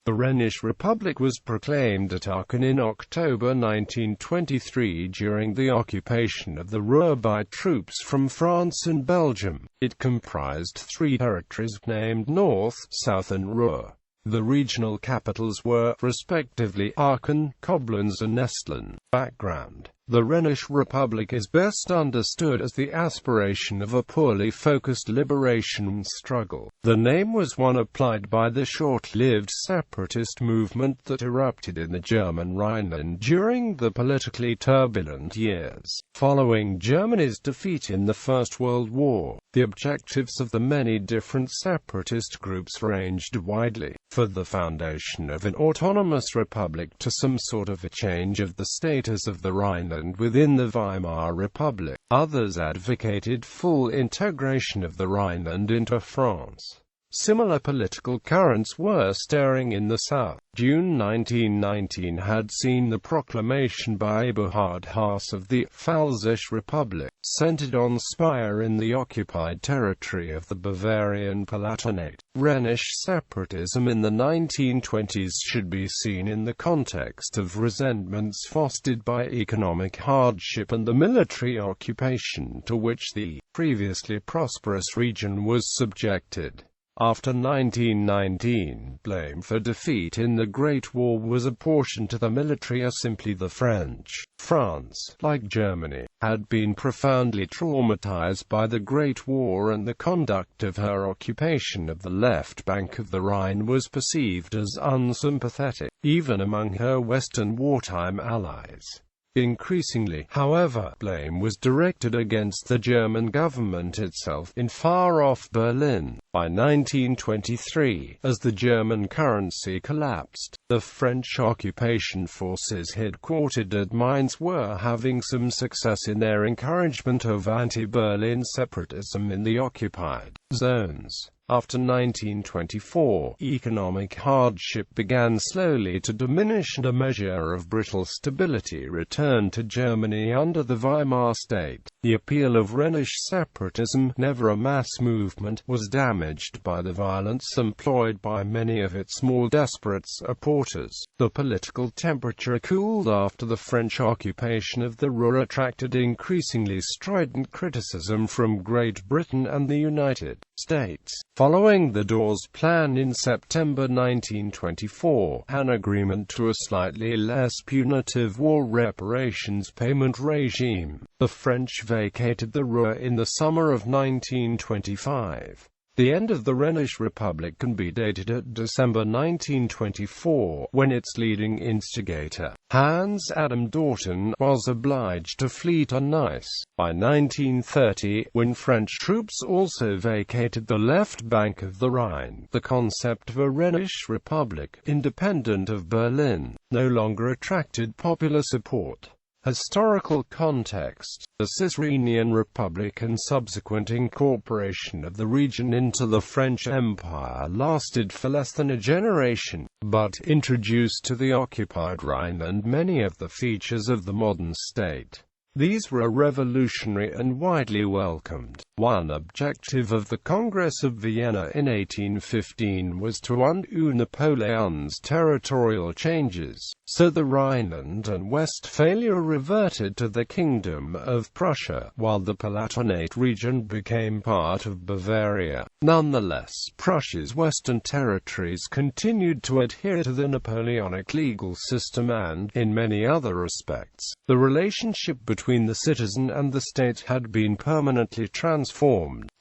The Rhenish Republic was proclaimed at Aachen in October 1923 during the occupation of the Ruhr by troops from France and Belgium. It comprised 3 territories named North, South and Ruhr. The regional capitals were, respectively, Aachen, Koblenz and Essen. Background: the Rhenish Republic is best understood as the aspiration of a poorly focused liberation struggle. The name was one applied by the short-lived separatist movement that erupted in the German Rhineland during the politically turbulent years following Germany's defeat in the First World War. The objectives of the many different separatist groups ranged widely, from the foundation of an autonomous republic to some sort of a change of the status of the Rhineland within the Weimar Republic. Others advocated full integration of the Rhineland into France. Similar political currents were stirring in the south. June 1919 had seen the proclamation by Eberhard Haas of the Pfälzische Republic, centered on Speyer in the occupied territory of the Bavarian Palatinate. Rhenish separatism in the 1920s should be seen in the context of resentments fostered by economic hardship and the military occupation to which the previously prosperous region was subjected. After 1919, blame for defeat in the Great War was apportioned to the military as simply the French. France, like Germany, had been profoundly traumatized by the Great War, and the conduct of her occupation of the left bank of the Rhine was perceived as unsympathetic, even among her Western wartime allies. Increasingly, however, blame was directed against the German government itself in far-off Berlin. By 1923, as the German currency collapsed, the French occupation forces headquartered at Mainz were having some success in their encouragement of anti-Berlin separatism in the occupied zones. After 1924, economic hardship began slowly to diminish and a measure of brittle stability returned to Germany under the Weimar state. The appeal of Rhenish separatism, never a mass movement, was damaged by the violence employed by many of its more desperate supporters. The political temperature cooled after the French occupation of the Ruhr attracted increasingly strident criticism from Great Britain and the United States. Following the Dawes Plan in September 1924, an agreement to a slightly less punitive war reparations payment regime, the French vacated the Ruhr in the summer of 1925. The end of the Rhenish Republic can be dated at December 1924, when its leading instigator, Hans Adam Dorten, was obliged to flee to Nice. By 1930, when French troops also vacated the left bank of the Rhine, the concept of a Rhenish Republic, independent of Berlin, no longer attracted popular support. Historical context: the Cisrhenian Republic and subsequent incorporation of the region into the French Empire lasted for less than a generation, but introduced to the occupied Rhineland many of the features of the modern state. These were revolutionary and widely welcomed. One objective of the Congress of Vienna in 1815 was to undo Napoleon's territorial changes, so the Rhineland and Westphalia reverted to the Kingdom of Prussia, while the Palatinate region became part of Bavaria. Nonetheless, Prussia's western territories continued to adhere to the Napoleonic legal system and, in many other respects, the relationship between the citizen and the state had been permanently transformed.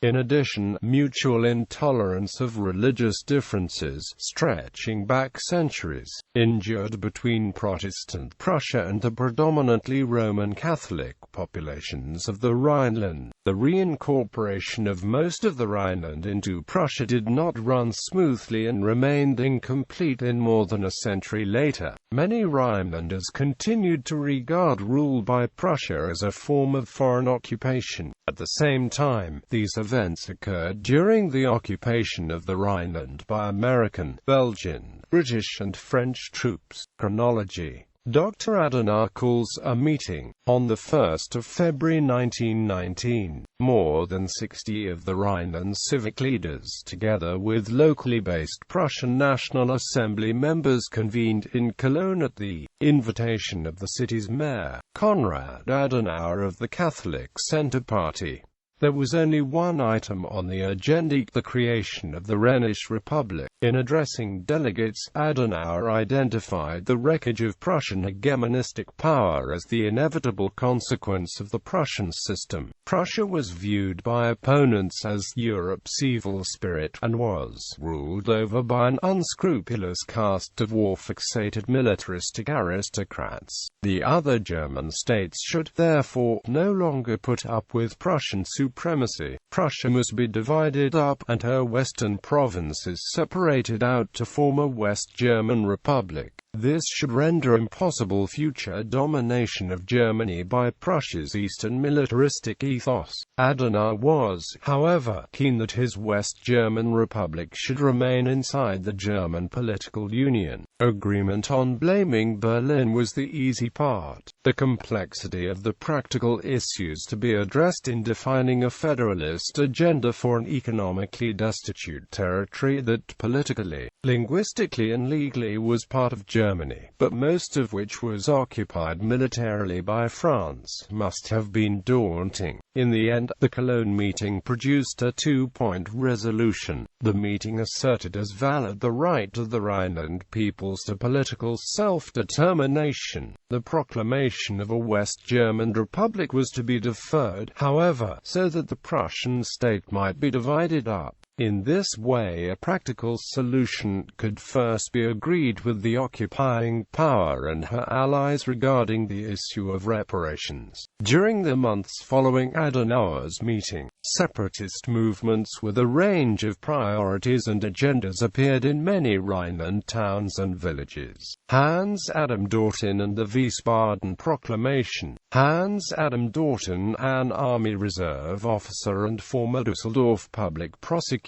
In addition, mutual intolerance of religious differences, stretching back centuries, endured between Protestant Prussia and the predominantly Roman Catholic populations of the Rhineland. The reincorporation of most of the Rhineland into Prussia did not run smoothly and remained incomplete in more than a century later. Many Rhinelanders continued to regard rule by Prussia as a form of foreign occupation. At the same time, these events occurred during the occupation of the Rhineland by American, Belgian, British and French troops. Chronology. Dr. Adenauer calls a meeting, on the 1st of February 1919. More than 60 of the Rhineland civic leaders, together with locally based Prussian National Assembly members, convened in Cologne at the invitation of the city's mayor, Konrad Adenauer of the Catholic Centre Party. There was only one item on the agenda: the creation of the Rhenish Republic. In addressing delegates, Adenauer identified the wreckage of Prussian hegemonistic power as the inevitable consequence of the Prussian system. Prussia was viewed by opponents as Europe's evil spirit, and was ruled over by an unscrupulous caste of war-fixated militaristic aristocrats. The other German states should, therefore, no longer put up with Prussian supremacy. Prussia must be divided up, and her western provinces separated out to form a West German Republic. This should render impossible future domination of Germany by Prussia's Eastern militaristic ethos. Adenauer was, however, keen that his West German Republic should remain inside the German political union. Agreement on blaming Berlin was the easy part. The complexity of the practical issues to be addressed in defining a federalist agenda for an economically destitute territory that politically, linguistically and legally was part of Germany, but most of which was occupied militarily by France, must have been daunting. In the end, the Cologne meeting produced a two-point resolution. The meeting asserted as valid the right of the Rhineland peoples to political self-determination. The proclamation of a West German Republic was to be deferred, however, so that the Prussian state might be divided up. In this way, a practical solution could first be agreed with the occupying power and her allies regarding the issue of reparations. During the months following Adenauer's meeting, separatist movements with a range of priorities and agendas appeared in many Rhineland towns and villages. Hans Adam Dortin and the Wiesbaden Proclamation. Hans Adam Dortin, an Army Reserve officer and former Düsseldorf public prosecutor,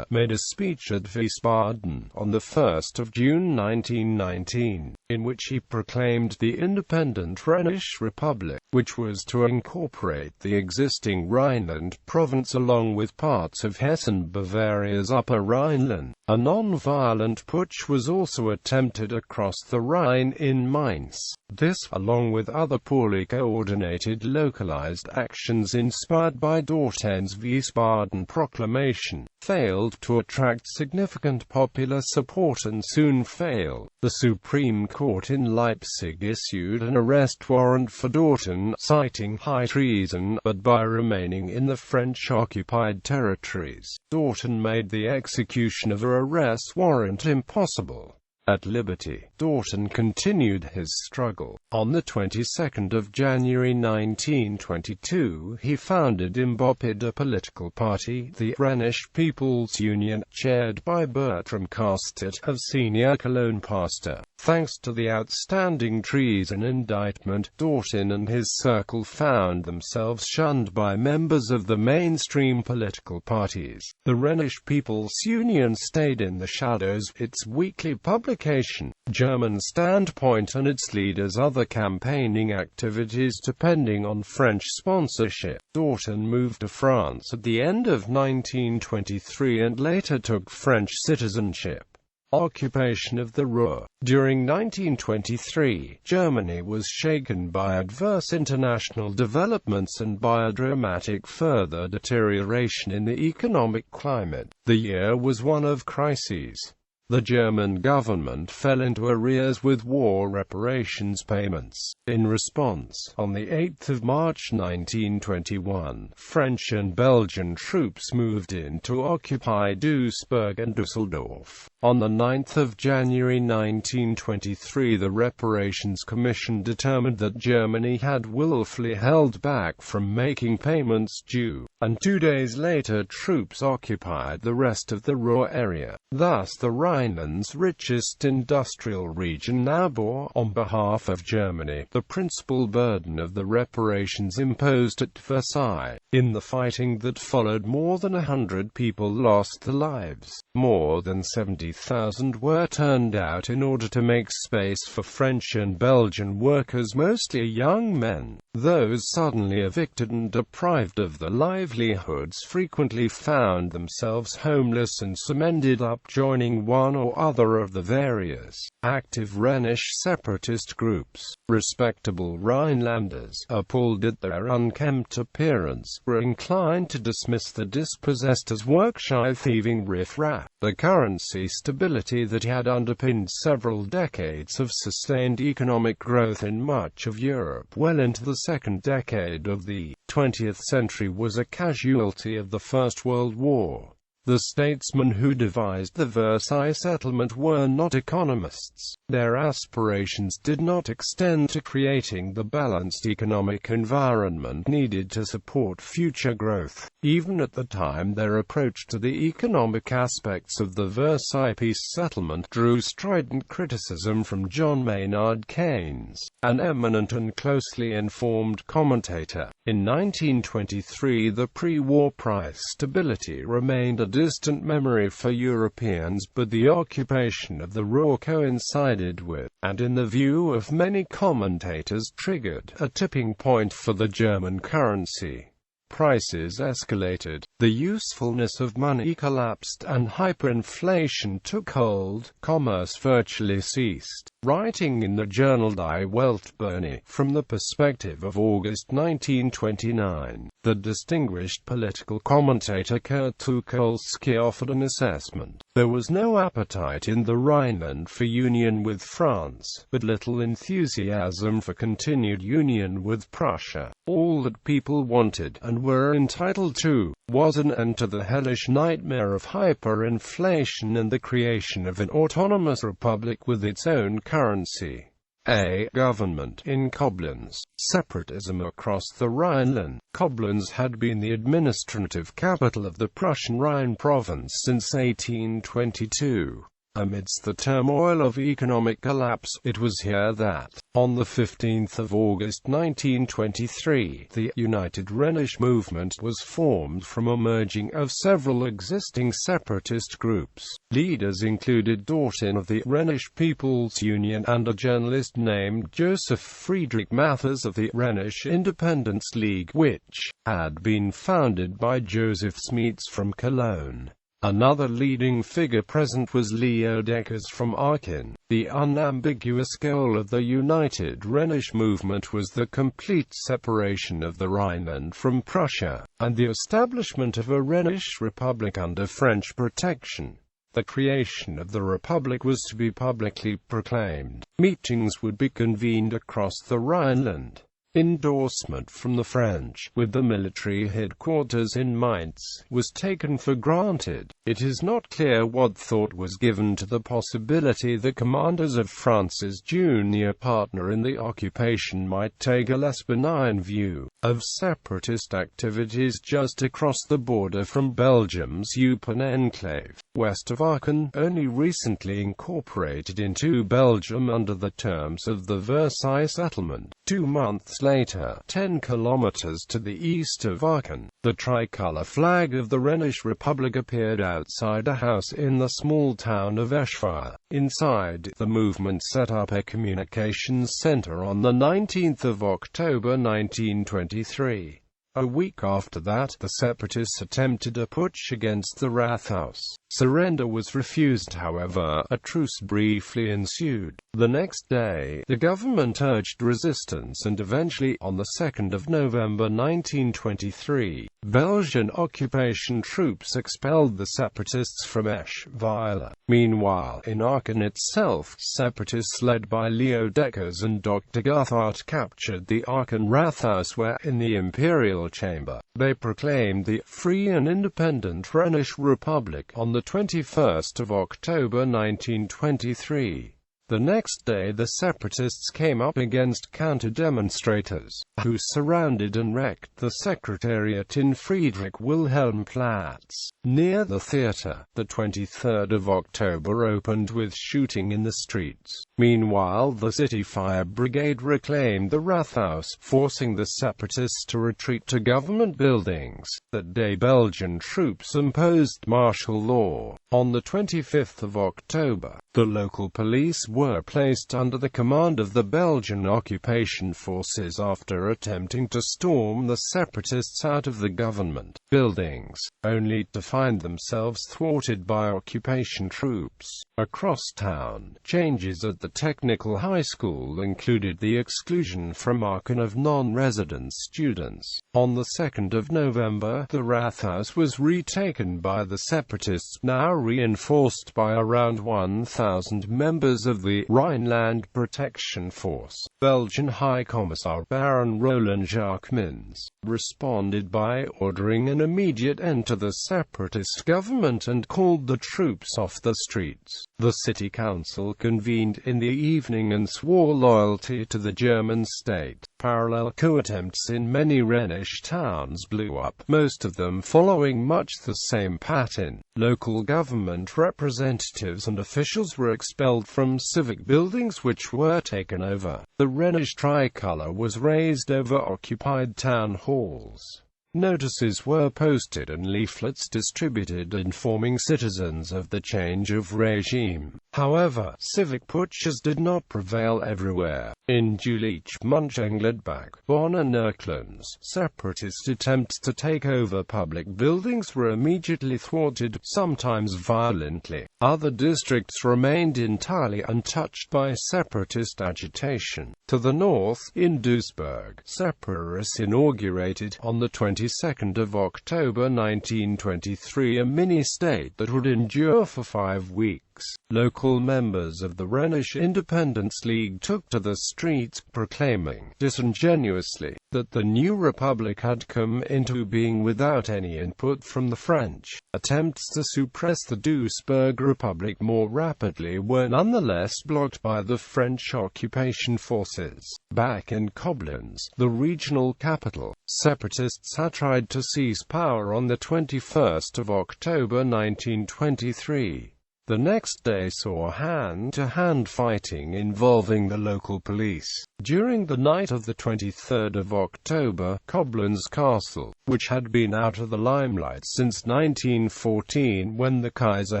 made a speech at Wiesbaden on the 1st of June 1919, in which he proclaimed the independent Rhenish Republic, which was to incorporate the existing Rhineland province along with parts of Hessen-Bavaria's Upper Rhineland. A non-violent putsch was also attempted across the Rhine in Mainz. This, along with other poorly coordinated localized actions inspired by Dortin's Wiesbaden Proclamation, failed to attract significant popular support and soon failed. The Supreme Court in Leipzig issued an arrest warrant for Dortin, citing high treason, but by remaining in the French-occupied territories, Dortin made the execution of her arrest warrant impossible. At liberty, Dortin continued his struggle. On the 22nd of January 1922, he founded in Boppid a political party, the Rhenish People's Union, chaired by Bertram Kostet, a senior Cologne pastor. Thanks to the outstanding treason indictment, Dortin and his circle found themselves shunned by members of the mainstream political parties. The Rhenish People's Union stayed in the shadows. Its weekly publication, German Standpoint, and its leaders' other campaigning activities depending on French sponsorship. Dortin moved to France at the end of 1923 and later took French citizenship. Occupation of the Ruhr. During 1923, Germany was shaken by adverse international developments and by a dramatic further deterioration in the economic climate. The year was one of crises. The German government fell into arrears with war reparations payments. In response, on the 8th of March 1921, French and Belgian troops moved in to occupy Duisburg and Düsseldorf. On the 9th of January 1923, the Reparations Commission determined that Germany had willfully held back from making payments due, and 2 days later troops occupied the rest of the Ruhr area. Thus the Rhineland's richest industrial region now bore, on behalf of Germany, the principal burden of the reparations imposed at Versailles. In the fighting that followed, more than 100 people lost their lives. More than 70,000 were turned out in order to make space for French and Belgian workers, mostly young men. Those suddenly evicted and deprived of their livelihoods frequently found themselves homeless, and some ended up joining one or other of the various active Rhenish separatist groups. Respectable Rhinelanders, appalled at their unkempt appearance, were inclined to dismiss the dispossessed as work-shy thieving riff-raff. The currency stability that had underpinned several decades of sustained economic growth in much of Europe well into the second decade of the 20th century was a casualty of the First World War. The statesmen who devised the Versailles settlement were not economists. Their aspirations did not extend to creating the balanced economic environment needed to support future growth. Even at the time, their approach to the economic aspects of the Versailles peace settlement drew strident criticism from John Maynard Keynes, an eminent and closely informed commentator. In 1923, the pre-war price stability remained a distant memory for Europeans, but the occupation of the Ruhr coincided with, and in the view of many commentators triggered, a tipping point for the German currency. Prices escalated, the usefulness of money collapsed, and hyperinflation took hold. Commerce virtually ceased. Writing in the journal Die Weltbühne, from the perspective of August 1929, the distinguished political commentator Kurt Tucholsky offered an assessment. There was no appetite in the Rhineland for union with France, but little enthusiasm for continued union with Prussia. All that people wanted, and were entitled to, was an end to the hellish nightmare of hyperinflation and the creation of an autonomous republic with its own currency. A government in Koblenz. Separatism across the Rhineland. Koblenz had been the administrative capital of the Prussian Rhine province since 1822. Amidst the turmoil of economic collapse, it was here that, on the 15th of August 1923, the United Rhenish movement was formed from a merging of several existing separatist groups. Leaders included Dortin of the Rhenish People's Union and a journalist named Joseph Friedrich Mathers of the Rhenish Independence League, which had been founded by Joseph Smeets from Cologne. Another leading figure present was Leo Deckers from Aachen. The unambiguous goal of the United Rhenish movement was the complete separation of the Rhineland from Prussia, and the establishment of a Rhenish Republic under French protection. The creation of the Republic was to be publicly proclaimed. Meetings would be convened across the Rhineland. Endorsement from the French, with the military headquarters in Mainz, was taken for granted. It is not clear what thought was given to the possibility the commanders of France's junior partner in the occupation might take a less benign view of separatist activities just across the border from Belgium's Eupen enclave, west of Aachen, only recently incorporated into Belgium under the terms of the Versailles settlement. 2 months later, 10 kilometers to the east of Aachen, the tricolour flag of the Rhenish Republic appeared outside a house in the small town of Eschweiler. Inside, the movement set up a communications center on the 19th of October 1923. A week after that, the separatists attempted a putsch against the Rathaus. Surrender was refused, however. A truce briefly ensued. The next day, the government urged resistance, and eventually, on the 2nd of November 1923, Belgian occupation troops expelled the separatists from Eschweiler. Meanwhile, in Aachen itself, separatists led by Leo Deckers and Dr. Guthart captured the Aachen Rathaus, where, in the imperial chamber, they proclaimed the free and independent Rhenish Republic on the 21st of October 1923. The next day the separatists came up against counter-demonstrators, who surrounded and wrecked the secretariat in Friedrich-Wilhelm-Platz, near the theatre. The 23rd of October opened with shooting in the streets. Meanwhile, the City Fire Brigade reclaimed the Rathaus, forcing the separatists to retreat to government buildings. That day Belgian troops imposed martial law. On the 25th of October, the local police were placed under the command of the Belgian occupation forces after attempting to storm the separatists out of the government buildings, only to find themselves thwarted by occupation troops. Across town, changes at the technical high school included the exclusion from Aachen of non-resident students. On the 2nd of November, the Rathaus was retaken by the separatists, now reinforced by around 1,000 members of the Rhineland Protection Force. Belgian High Commissar Baron Roland Jacquemins responded by ordering an immediate end to the separatist government and called the troops off the streets. The city council convened in the evening and swore loyalty to the German state. Parallel coup attempts in many Rhenish towns blew up, most of them following much the same pattern. Local government representatives and officials were expelled from civic buildings which were taken over. The Rhenish tricolour was raised over occupied town halls. Notices were posted and leaflets distributed informing citizens of the change of regime. However, civic putschs did not prevail everywhere. In Jülich, Mönchengladbach, Bonn and Erkelenz, separatist attempts to take over public buildings were immediately thwarted, sometimes violently. Other districts remained entirely untouched by separatist agitation. To the north, in Duisburg, separatists inaugurated, on the 22nd of October 1923, a mini-state that would endure for 5 weeks. Local members of the Rhenish Independence League took to the streets, proclaiming, disingenuously, that the new republic had come into being without any input from the French. Attempts to suppress the Duisburg Republic more rapidly were nonetheless blocked by the French occupation forces. Back in Koblenz, the regional capital, separatists had tried to seize power on the 21st of October 1923. The next day saw hand-to-hand fighting involving the local police. During the night of the 23rd of October, Koblenz Castle, which had been out of the limelight since 1914 when the Kaiser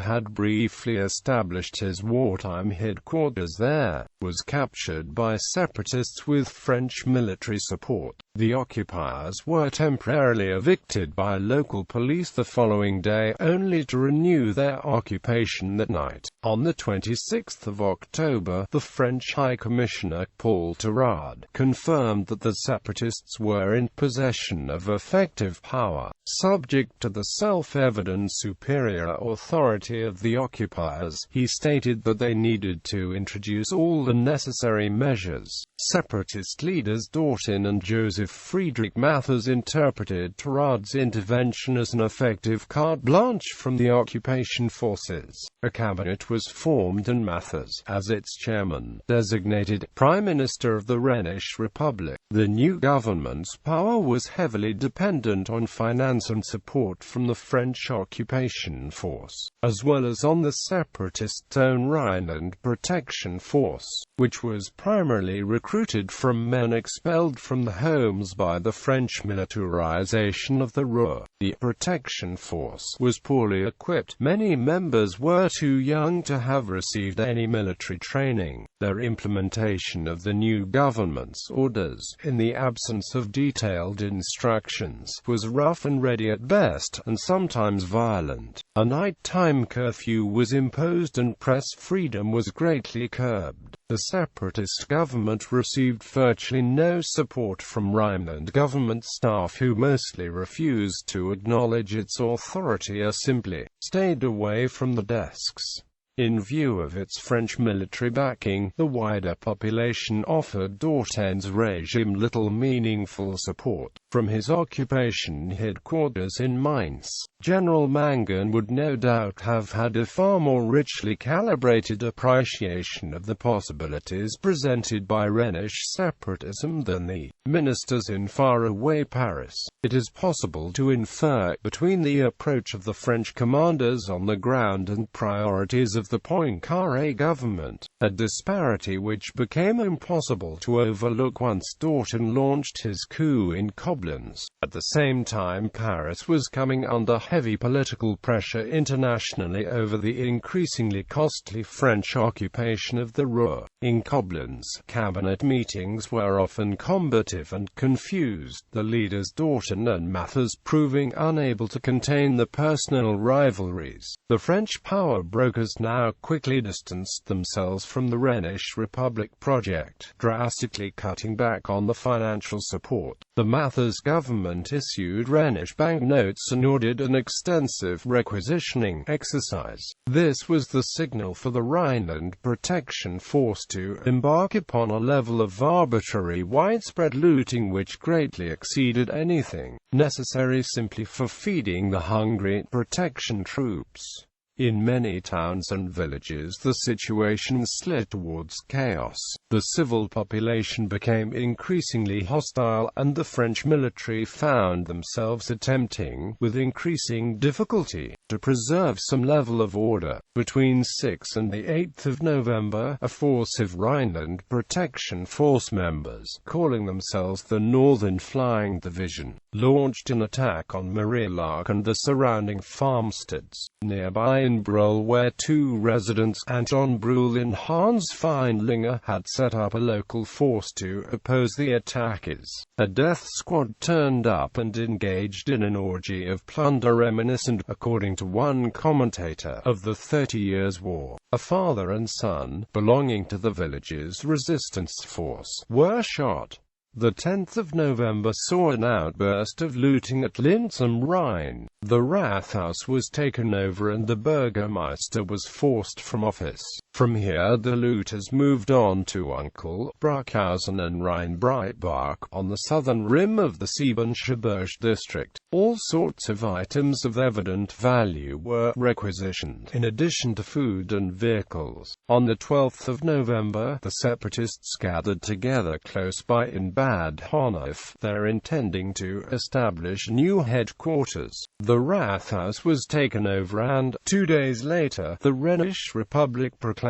had briefly established his wartime headquarters there, was captured by separatists with French military support. The occupiers were temporarily evicted by local police the following day, only to renew their occupation that night. On the 26th of October, the French High Commissioner, Paul Tarade, confirmed that the separatists were in possession of effective power, subject to the self-evident superior authority of the occupiers. He stated that they needed to introduce all the necessary measures. Separatist leaders Dortin and Joseph Friedrich Mathers interpreted Tarade's intervention as an effective carte blanche from the occupation forces. A cabinet was formed and Mathers, as its chairman, designated Prime Minister of the Rhenish Republic. The new government's power was heavily dependent on finance and support from the French occupation force, as well as on the separatists' own Rhineland Protection Force, which was primarily recruited from men expelled from the homes by the French militarization of the Ruhr. The protection force was poorly equipped. Many members were too young to have received any military training. Their implementation of the new government's orders, in the absence of detailed instructions, was rough and ready at best, and sometimes violent. A nighttime curfew was imposed and press freedom was greatly curbed. The separatist government received virtually no support from Rhineland government staff, who mostly refused to acknowledge its authority or simply stayed away from the desks. In view of its French military backing, the wider population offered Dortin's regime little meaningful support. From his occupation headquarters in Mainz, General Mangan would no doubt have had a far more richly calibrated appreciation of the possibilities presented by Rhenish separatism than the ministers in faraway Paris. It is possible to infer, between the approach of the French commanders on the ground and priorities of the Poincaré government, a disparity which became impossible to overlook once Danton launched his coup in Koblenz. At the same time, Paris was coming under heavy political pressure internationally over the increasingly costly French occupation of the Ruhr. In Koblenz, cabinet meetings were often combative and confused, the leaders Danton and Matthias proving unable to contain the personal rivalries. The French power brokers now quickly distanced themselves from the Rhenish Republic project, drastically cutting back on the financial support. The Matthias government issued Rhenish banknotes and ordered an extensive requisitioning exercise. This was the signal for the Rhineland Protection Force to embark upon a level of arbitrary widespread looting which greatly exceeded anything necessary simply for feeding the hungry protection troops. In many towns and villages the situation slid towards chaos. The civil population became increasingly hostile, and the French military found themselves attempting, with increasing difficulty, to preserve some level of order. Between 6 and 8 November, a force of Rhineland Protection Force members, calling themselves the Northern Flying Division, launched an attack on Marielac and the surrounding farmsteads. Nearby in Brühl, where two residents, Anton Brühl and Hans Feindlinger, had set up a local force to oppose the attackers, a death squad turned up and engaged in an orgy of plunder reminiscent, according to one commentator, of the 30 Years' War. A father and son, belonging to the village's resistance force, were shot. The 10th of November saw an outburst of looting at Linz am Rhein. The Rathaus was taken over and the Burgermeister was forced from office. From here the looters moved on to Unkel, Bruckhausen and Rheinbreitbach, on the southern rim of the Siebengebirge district. All sorts of items of evident value were requisitioned, in addition to food and vehicles. On the 12th of November, the separatists gathered together close by in Bad Honnef-Their, intending to establish new headquarters. The Rathaus was taken over and, 2 days later, the Rhenish Republic proclaimed.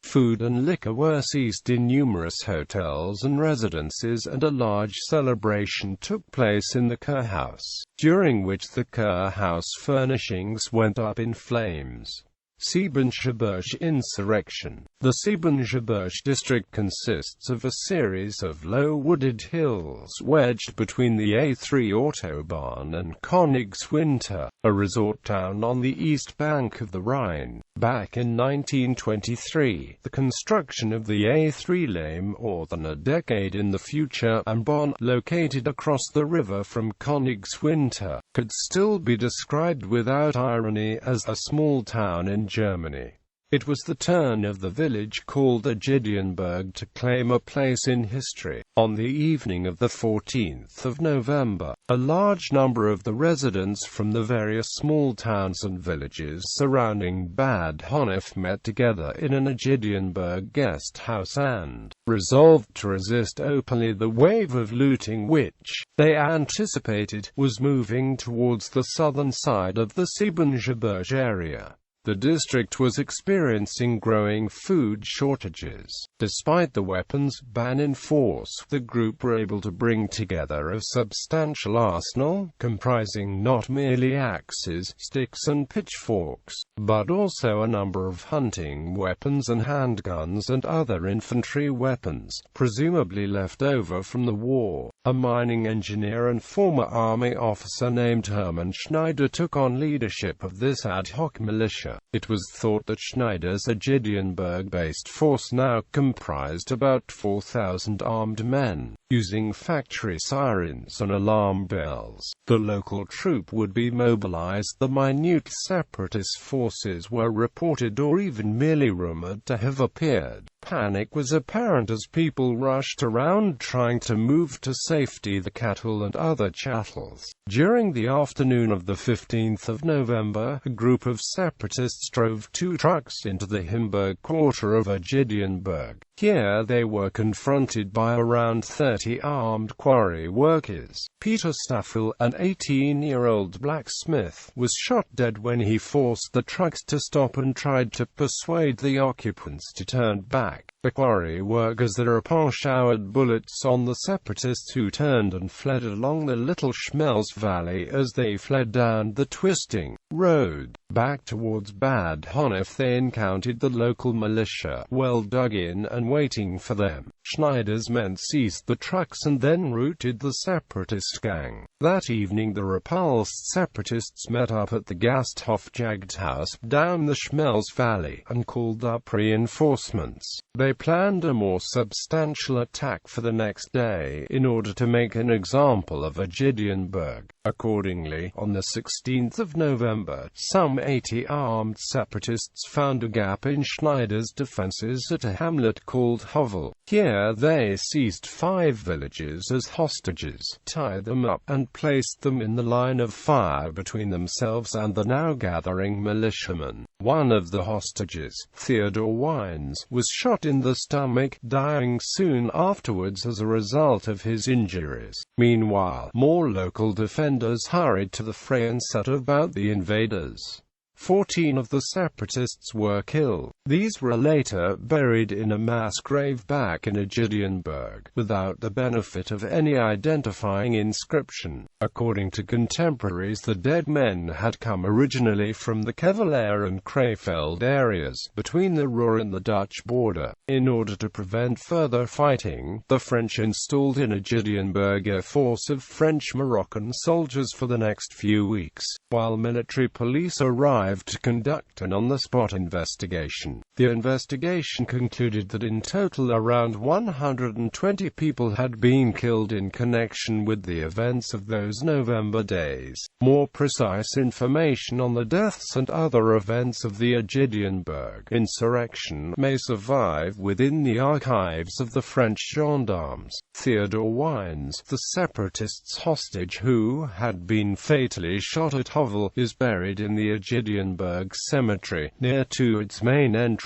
Food and liquor were seized in numerous hotels and residences, and a large celebration took place in the Kurhaus, during which the Kurhaus furnishings went up in flames. Siebengebirge insurrection. The Siebengebirge district consists of a series of low wooded hills wedged between the A3 Autobahn and Königswinter, a resort town on the east bank of the Rhine. Back in 1923, the construction of the A3 lay more than a decade in the future, and Bonn, located across the river from Königswinter, could still be described without irony as a small town in Germany. It was the turn of the village called Gideonberg to claim a place in history. On the evening of the 14th of November, a large number of the residents from the various small towns and villages surrounding Bad Honnef met together in an Gideonberg guest house and resolved to resist openly the wave of looting which, they anticipated, was moving towards the southern side of the Siebengebirge area. The district was experiencing growing food shortages. Despite the weapons ban in force, the group were able to bring together a substantial arsenal, comprising not merely axes, sticks and pitchforks, but also a number of hunting weapons and handguns and other infantry weapons, presumably left over from the war. A mining engineer and former army officer named Hermann Schneider took on leadership of this ad hoc militia. Schneider. It was thought that Schneider's Agedienburg-based force now comprised about 4,000 armed men, using factory sirens and alarm bells. The local troop would be mobilized. The minute separatist forces were reported or even merely rumored to have appeared. Panic was apparent as people rushed around trying to move to safety the cattle and other chattels. During the afternoon of the 15th of November, a group of separatists drove 2 trucks into the Himburg quarter of Agedienburg. Here they were confronted by around 30 armed quarry workers. Peter Staffel, an 18-year-old blacksmith, was shot dead when he forced the trucks to stop and tried to persuade the occupants to turn back. The quarry workers thereupon showered bullets on the separatists, who turned and fled along the Little Schmelz Valley. As they fled down the twisting road back towards Bad Honnef, they encountered the local militia, well dug in and waiting for them. Schneider's men seized the trucks and then routed the separatist gang. That evening the repulsed separatists met up at the Gasthofjagdhaus down the Schmelz Valley and called up reinforcements. They planned a more substantial attack for the next day in order to make an example of Agedienburg. Accordingly, on the 16th of November, some 80 armed separatists found a gap in Schneider's defenses at a hamlet called Hovel. Here they seized 5 villagers as hostages, tied them up, and placed them in the line of fire between themselves and the now gathering militiamen. One of the hostages, Theodor Wines, was shot in the stomach, dying soon afterwards as a result of his injuries. Meanwhile, more local defenders hurried to the fray and set about the invaders. 14 of the separatists were killed. These were later buried in a mass grave back in Agedienburg, without the benefit of any identifying inscription. According to contemporaries, the dead men had come originally from the Kevelaer and Krefeld areas, between the Ruhr and the Dutch border. In order to prevent further fighting, the French installed in Agedienburg a force of French-Moroccan soldiers for the next few weeks, while military police arrived to conduct an on-the-spot investigation. The investigation concluded that in total around 120 people had been killed in connection with the events of those November days. More precise information on the deaths and other events of the Agedienburg insurrection may survive within the archives of the French gendarmes. Theodor Wines, the separatists' hostage who had been fatally shot at Hovel, is buried in the Agedienburg cemetery, near to its main entrance.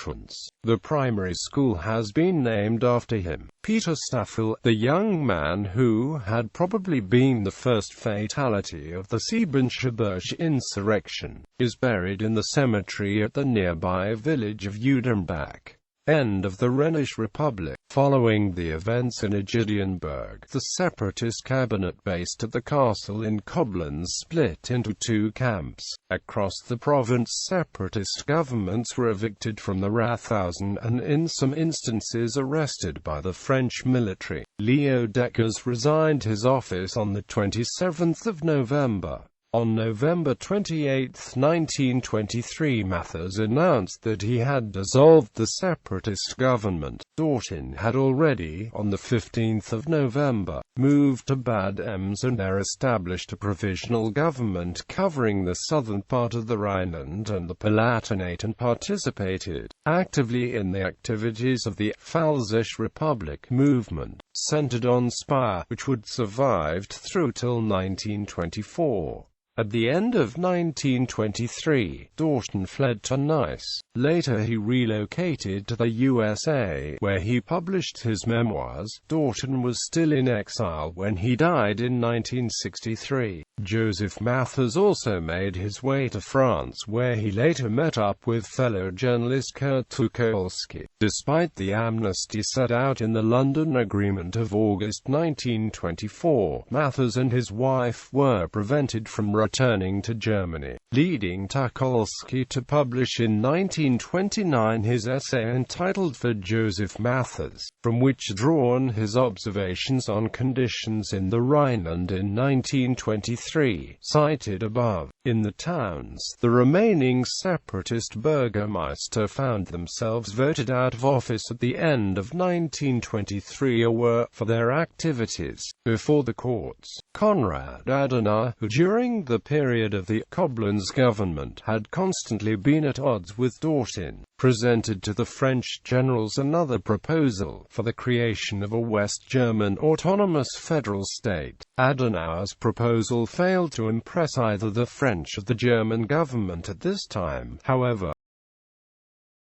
The primary school has been named after him. Peter Staffel, the young man who had probably been the first fatality of the Siebenschabach insurrection, is buried in the cemetery at the nearby village of Judenbach. End of the Rhenish Republic. Following the events in Agedienburg, the separatist cabinet based at the castle in Koblenz split into 2 camps. Across the province, separatist governments were evicted from the Rathhausen and in some instances arrested by the French military. Leo Deckers resigned his office on the 27th of November. On November 28, 1923, Mathers announced that he had dissolved the separatist government. Dortin had already, on the 15th of November, moved to Bad Ems and there established a provisional government covering the southern part of the Rhineland and the Palatinate, and participated actively in the activities of the Pfälzische Republic movement, centered on Speyer, which would survive through till 1924. At the end of 1923, Dortin fled to Nice. Later he relocated to the USA, where he published his memoirs. Dortin was still in exile when he died in 1963. Joseph Mathers also made his way to France, where he later met up with fellow journalist Kurt Tucholsky. Despite the amnesty set out in the London Agreement of August 1924, Mathers and his wife were prevented from returning to Germany. leading Tucholsky to publish in 1929 his essay entitled For Joseph Mathers, from which drawn his observations on conditions in the Rhineland in 1923, cited above. In the towns, the remaining separatist burgomaster found themselves voted out of office at the end of 1923 or were, for their activities, before the courts. Konrad Adenauer, who during the period of the Koblenz government had constantly been at odds with Dortin, presented to the French generals another proposal for the creation of a West German autonomous federal state. Adenauer's proposal failed to impress either the French or the German government at this time, however.